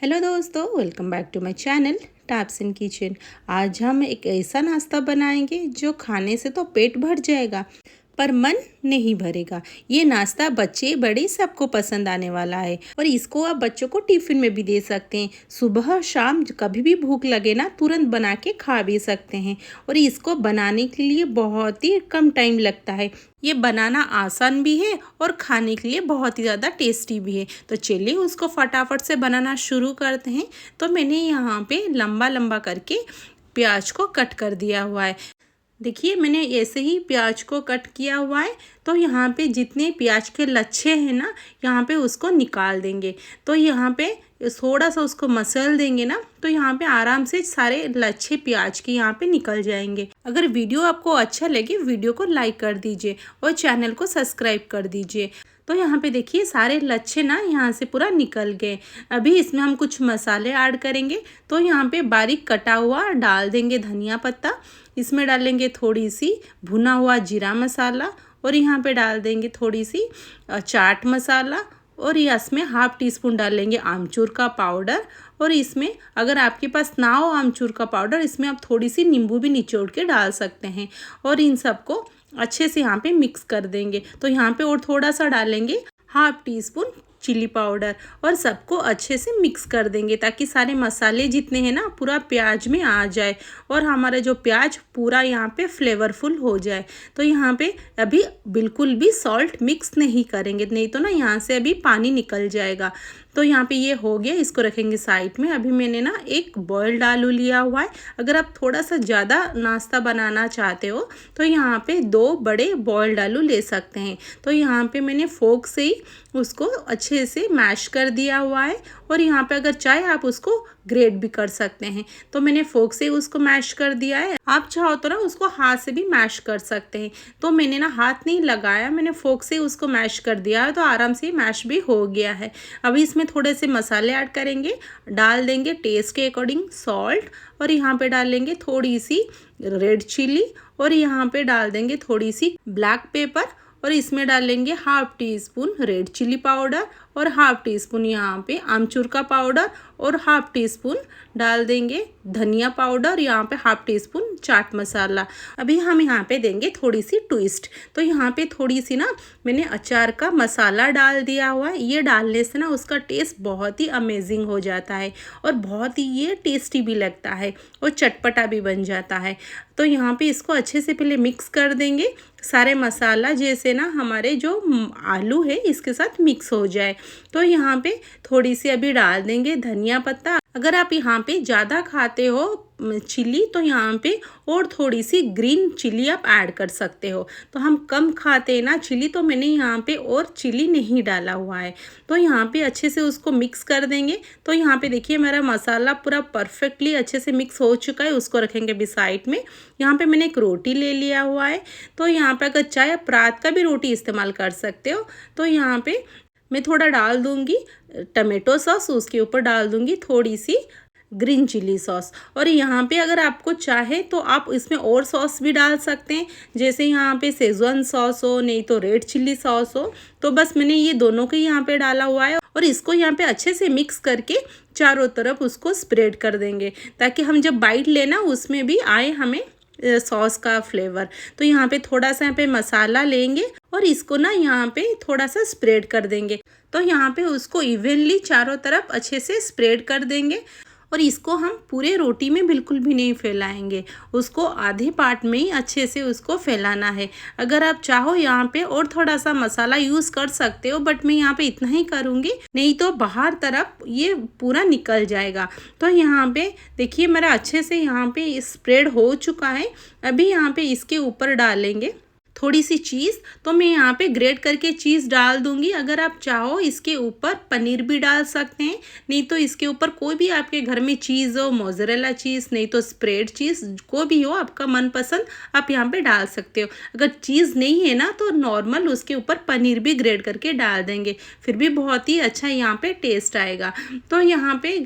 Hello दोस्तों, welcome back to my channel taps in kitchen. आज हम एक ऐसा नाश्ता बनाएंगे जो खाने से तो पेट भर जाएगा पर मन नहीं भरेगा। ये नाश्ता बच्चे बड़े सबको पसंद आने वाला है और इसको आप बच्चों को टिफिन में भी दे सकते हैं। सुबह शाम कभी भी भूख लगे ना, तुरंत बना के खा भी सकते हैं और इसको बनाने के लिए बहुत ही कम टाइम लगता है। ये बनाना आसान भी है और खाने के लिए बहुत ही ज़्यादा टेस्टी भी है। तो चलिए उसको फटाफट से बनाना शुरू करते हैं। तो मैंने यहाँ पे लंबा लंबा करके प्याज को कट कर दिया हुआ है। देखिए मैंने ऐसे ही प्याज को कट किया हुआ है। तो यहाँ पे जितने प्याज के लच्छे हैं ना, यहाँ पे उसको निकाल देंगे। तो यहाँ पे थोड़ा सा उसको मसल देंगे ना, तो यहाँ पे आराम से सारे लच्छे प्याज के यहाँ पे निकल जाएंगे। अगर वीडियो आपको अच्छा लगे, वीडियो को लाइक कर दीजिए और चैनल को सब्सक्राइब कर दीजिए। तो यहाँ पे देखिए सारे लच्छे ना यहाँ से पूरा निकल गए। अभी इसमें हम कुछ मसाले ऐड करेंगे। तो यहाँ पे बारीक कटा हुआ डाल देंगे धनिया पत्ता, इसमें डालेंगे थोड़ी सी भुना हुआ जीरा मसाला और यहाँ पे डाल देंगे थोड़ी सी चाट मसाला और ये इसमें हाफ टी स्पून डालेंगे आमचूर का पाउडर। और इसमें अगर आपके पास ना हो आमचूर का पाउडर, इसमें आप थोड़ी सी नींबू भी निचोड़ के डाल सकते हैं और इन सबको अच्छे से यहाँ पे मिक्स कर देंगे। तो यहाँ पे और थोड़ा सा डालेंगे half teaspoon chilli powder और सबको अच्छे से मिक्स कर देंगे ताकि सारे मसाले जितने हैं ना पूरा प्याज में आ जाए और हमारा जो प्याज पूरा यहाँ पे फ्लेवरफुल हो जाए। तो यहाँ पे अभी बिल्कुल भी सॉल्ट मिक्स नहीं करेंगे, नहीं तो ना यहाँ से अभी पानी निकल जाएगा। तो यहाँ पे ये हो गया, इसको रखेंगे साइड में। अभी मैंने ना एक बॉइल्ड आलू लिया हुआ है। अगर आप थोड़ा सा ज़्यादा नाश्ता बनाना चाहते हो तो यहाँ पे 2 बड़े बॉइल्ड आलू ले सकते हैं। तो यहाँ पे मैंने फोक से ही उसको अच्छे से मैश कर दिया हुआ है और यहाँ पे अगर चाहे आप उसको ग्रेट भी कर सकते हैं। तो मैंने फोक से उसको मैश कर दिया है। आप चाहो तो ना उसको हाथ से भी मैश कर सकते हैं। तो मैंने ना हाथ नहीं लगाया, मैंने फोक से उसको मैश कर दिया है, तो आराम से मैश भी हो गया है। अभी इसमें थोड़े से मसाले ऐड करेंगे, डाल देंगे टेस्ट के अकॉर्डिंग सॉल्ट और यहाँ पे डालेंगे थोड़ी सी रेड चिली और यहाँ पे डाल देंगे थोड़ी सी ब्लैक पेपर और इसमें डालेंगे half teaspoon red chilli powder और हाफ टी स्पून यहाँ पे आमचूर का पाउडर और हाफ टी स्पून डाल देंगे धनिया पाउडर, यहाँ पे half tea spoon chaat masala. अभी हम यहाँ पे देंगे थोड़ी सी ट्विस्ट। तो यहाँ पे थोड़ी सी ना मैंने अचार का मसाला डाल दिया हुआ है। ये डालने से ना उसका टेस्ट बहुत ही अमेजिंग हो जाता है और बहुत ही ये टेस्टी भी लगता है और चटपटा भी बन जाता है। तो यहाँ पे इसको अच्छे से पहले मिक्स कर देंगे, सारे मसाला जैसे ना हमारे जो आलू है इसके साथ मिक्स हो जाए। तो यहाँ पे थोड़ी सी अभी डाल देंगे धनिया पत्ता। अगर आप यहाँ पे ज़्यादा खाते हो चिली तो यहाँ पे और थोड़ी सी ग्रीन चिली आप ऐड कर सकते हो। तो हम कम खाते हैं ना चिली, तो मैंने यहाँ पे और चिली नहीं डाला हुआ है। तो यहाँ पे अच्छे से उसको मिक्स कर देंगे। तो यहाँ पे देखिए मेरा मसाला पूरा परफेक्टली अच्छे से मिक्स हो चुका है। उसको रखेंगे भी साइड में। यहाँ पे मैंने एक रोटी ले लिया हुआ है। तो यहाँ पे अगर चाहे आप रात का भी रोटी इस्तेमाल कर सकते हो। तो यहाँ पे मैं थोड़ा डाल दूँगी टमेटो सॉस, उसके ऊपर डाल दूँगी थोड़ी सी ग्रीन चिली सॉस और यहाँ पे अगर आपको चाहे तो आप इसमें और सॉस भी डाल सकते हैं, जैसे यहाँ पे शेजवान सॉस हो, नहीं तो रेड चिल्ली सॉस हो। तो बस मैंने ये दोनों को यहाँ पे डाला हुआ है और इसको यहाँ पे अच्छे से मिक्स करके चारों तरफ उसको स्प्रेड कर देंगे ताकि हम जब बाइट लेना उसमें भी आए हमें सॉस का फ्लेवर। तो यहाँ पे थोड़ा सा यहाँ पे मसाला लेंगे और इसको ना यहाँ पे थोड़ा सा स्प्रेड कर देंगे। तो यहाँ पे उसको इवनली चारों तरफ अच्छे से स्प्रेड कर देंगे और इसको हम पूरे रोटी में बिल्कुल भी नहीं फैलाएंगे, उसको आधे पार्ट में ही अच्छे से उसको फैलाना है। अगर आप चाहो यहाँ पे और थोड़ा सा मसाला यूज़ कर सकते हो, बट मैं यहाँ पे इतना ही करूँगी, नहीं तो बाहर तरफ ये पूरा निकल जाएगा। तो यहाँ पे देखिए मेरा अच्छे से यहाँ पे स्प्रेड हो चुका है। अभी यहाँ पे इसके ऊपर डालेंगे थोड़ी सी चीज़। तो मैं यहाँ पे ग्रेट करके चीज़ डाल दूँगी। अगर आप चाहो इसके ऊपर पनीर भी डाल सकते हैं, नहीं तो इसके ऊपर कोई भी आपके घर में चीज़ हो, मोज़रेला चीज़, नहीं तो स्प्रेड चीज़, कोई भी हो आपका मनपसंद आप यहाँ पे डाल सकते हो। अगर चीज़ नहीं है ना तो नॉर्मल उसके ऊपर पनीर भी ग्रेट करके डाल देंगे, फिर भी बहुत ही अच्छा यहाँ पे टेस्ट आएगा। तो यहाँ पे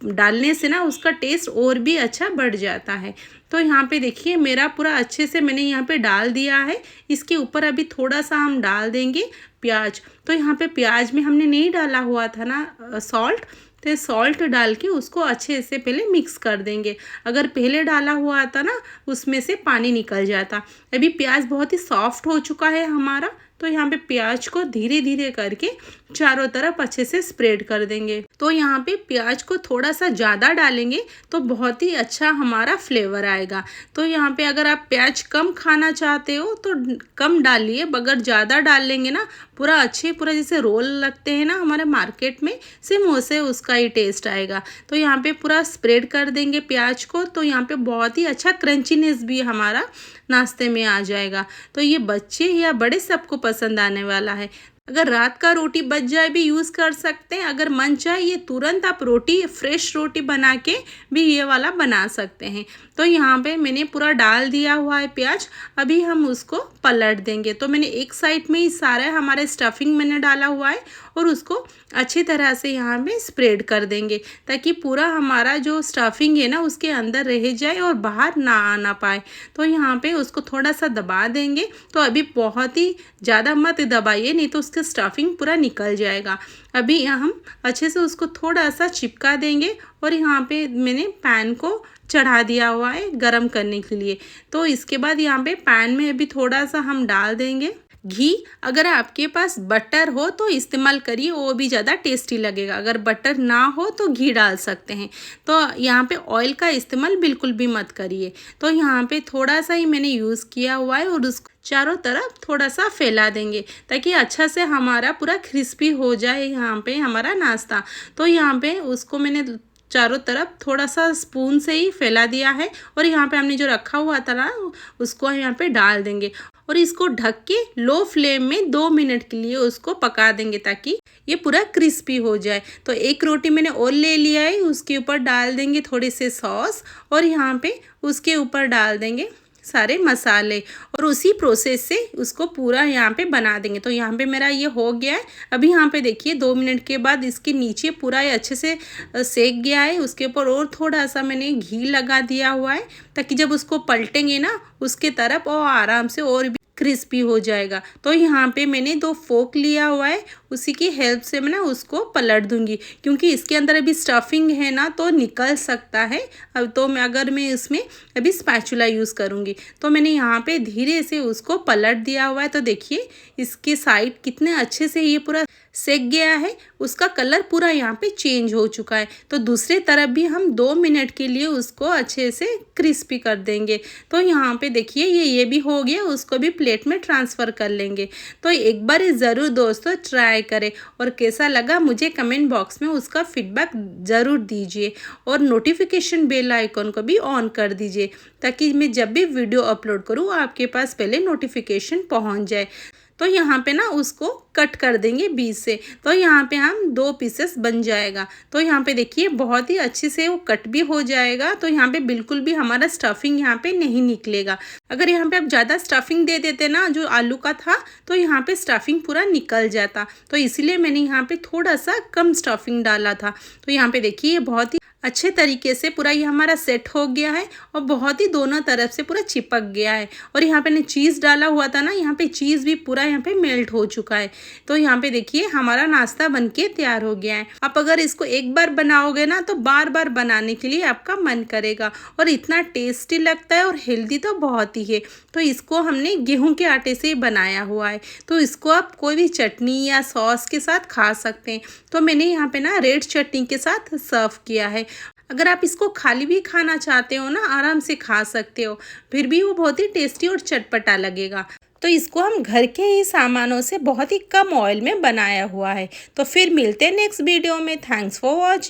डालने से ना उसका टेस्ट और भी अच्छा बढ़ जाता है। तो यहाँ पे देखिए मेरा पूरा अच्छे से मैंने यहाँ पे डाल दिया है। इसके ऊपर अभी थोड़ा सा हम डाल देंगे प्याज। तो यहाँ पे प्याज में हमने नहीं डाला हुआ था ना सॉल्ट, तो सॉल्ट डाल के उसको अच्छे से पहले मिक्स कर देंगे। अगर पहले डाला हुआ था ना उसमें से पानी निकल जाता। अभी प्याज बहुत ही सॉफ्ट हो चुका है हमारा, तो यहाँ पे प्याज को धीरे धीरे करके चारों तरफ अच्छे से स्प्रेड कर देंगे। तो यहाँ पे प्याज को थोड़ा सा ज़्यादा डालेंगे तो बहुत ही अच्छा हमारा फ्लेवर आएगा। तो यहाँ पे अगर आप प्याज कम खाना चाहते हो तो कम डालिए, अगर ज़्यादा डाल लेंगे ना पूरा जैसे रोल लगते हैं ना हमारे मार्केट में, सेम वैसे उसका ही टेस्ट आएगा। तो यहाँ पे पूरा स्प्रेड कर देंगे प्याज को, तो यहाँ पे बहुत ही अच्छा क्रंचीनेस भी हमारा नाश्ते में आ जाएगा। तो ये बच्चे या बड़े सबको पसंद आने वाला है। अगर रात का रोटी बच जाए भी यूज़ कर सकते हैं, अगर मन चाहे ये तुरंत आप रोटी फ्रेश रोटी बना के भी ये वाला बना सकते हैं। तो यहाँ पे मैंने पूरा डाल दिया हुआ है प्याज, अभी हम उसको पलट देंगे। तो मैंने एक साइड में ही सारा हमारे स्टफिंग मैंने डाला हुआ है और उसको अच्छी तरह से यहाँ पे स्प्रेड कर देंगे ताकि पूरा हमारा जो स्टफिंग है ना उसके अंदर रह जाए और बाहर ना आना पाए। तो यहाँ पे उसको थोड़ा सा दबा देंगे। तो अभी बहुत ही ज़्यादा मत दबाइए, नहीं तो उसका स्टफिंग पूरा निकल जाएगा। अभी हम अच्छे से उसको थोड़ा सा चिपका देंगे और यहाँ पे मैंने पैन को चढ़ा दिया हुआ है गरम करने के लिए। तो इसके बाद यहाँ पे पैन में अभी थोड़ा सा हम डाल देंगे घी। अगर आपके पास बटर हो तो इस्तेमाल करिए, वो भी ज़्यादा टेस्टी लगेगा। अगर बटर ना हो तो घी डाल सकते हैं। तो यहाँ पे ऑयल का इस्तेमाल बिल्कुल भी मत करिए। तो यहाँ पे थोड़ा सा ही मैंने यूज़ किया हुआ है और उसको चारों तरफ थोड़ा सा फैला देंगे ताकि अच्छा से हमारा पूरा क्रिस्पी हो जाए यहाँ पे हमारा नाश्ता। तो यहाँ पे उसको मैंने चारों तरफ थोड़ा सा स्पून से ही फैला दिया है और यहाँ पे हमने जो रखा हुआ था ना उसको यहाँ पे डाल देंगे और इसको ढक के लो फ्लेम में 2 मिनट के लिए उसको पका देंगे ताकि ये पूरा क्रिस्पी हो जाए। तो एक रोटी मैंने और ले लिया है, उसके ऊपर डाल देंगे थोड़े से सॉस और यहाँ पे उसके ऊपर डाल देंगे सारे मसाले और उसी प्रोसेस से उसको पूरा यहाँ पे बना देंगे। तो यहाँ पे मेरा ये हो गया है। अभी यहाँ पे देखिए 2 मिनट के बाद इसके नीचे पूरा ये अच्छे से सेक गया है। उसके ऊपर और थोड़ा सा मैंने घी लगा दिया हुआ है ताकि जब उसको पलटेंगे ना उसके तरफ और आराम से और भी क्रिस्पी हो जाएगा। तो यहाँ पे मैंने 2 फोक लिया हुआ है, उसी की हेल्प से मैं ना उसको पलट दूंगी क्योंकि इसके अंदर अभी स्टफिंग है ना तो निकल सकता है। अब तो अगर मैं इसमें अभी स्पैचुला यूज़ करूँगी तो मैंने यहाँ पे धीरे से उसको पलट दिया हुआ है। तो देखिए इसके साइड कितने अच्छे से ये पूरा सेक गया है, उसका कलर पूरा यहाँ पे चेंज हो चुका है। तो दूसरे तरफ भी हम 2 मिनट के लिए उसको अच्छे से क्रिस्पी कर देंगे। तो यहाँ पे देखिए ये भी हो गया, उसको भी प्लेट में ट्रांसफ़र कर लेंगे। तो एक बार ज़रूर दोस्तों ट्राई करें और कैसा लगा मुझे कमेंट बॉक्स में उसका फीडबैक ज़रूर दीजिए और नोटिफिकेशन बेल आइकन को भी ऑन कर दीजिए ताकि मैं जब भी वीडियो अपलोड करूँ आपके पास पहले नोटिफिकेशन पहुँच जाए। तो यहाँ पे ना उसको कट कर देंगे बीच से। तो यहाँ पे हम 2 पीसेस बन जाएगा। तो यहाँ पे देखिए बहुत ही अच्छे से वो कट भी हो जाएगा। तो यहाँ पे बिल्कुल भी हमारा स्टफिंग यहाँ पे नहीं निकलेगा। अगर यहाँ पे आप ज़्यादा स्टफिंग दे देते ना जो आलू का था तो यहाँ पे स्टफिंग पूरा निकल जाता। तो इसीलिए मैंने यहाँ पे थोड़ा सा कम स्टफिंग डाला था। तो यहाँ पे देखिए बहुत ही अच्छे तरीके से पूरा ये हमारा सेट हो गया है और बहुत ही दोनों तरफ से पूरा चिपक गया है। और यहाँ पे ने चीज़ डाला हुआ था ना, यहाँ पे चीज़ भी पूरा यहाँ पे मेल्ट हो चुका है। तो यहाँ पे देखिए हमारा नाश्ता बनके तैयार हो गया है। आप अगर इसको एक बार बनाओगे ना तो बार बार बनाने के लिए आपका मन करेगा और इतना टेस्टी लगता है और हेल्दी तो बहुत ही है। तो इसको हमने गेहूं के आटे से बनाया हुआ है। तो इसको आप कोई भी चटनी या सॉस के साथ खा सकते हैं। तो मैंने यहाँ पे ना रेड चटनी के साथ सर्व किया है। अगर आप इसको खाली भी खाना चाहते हो ना आराम से खा सकते हो, फिर भी वो बहुत ही टेस्टी और चटपटा लगेगा। तो इसको हम घर के ही सामानों से बहुत ही कम ऑयल में बनाया हुआ है। तो फिर मिलते हैं नेक्स्ट वीडियो में। Thanks for watching.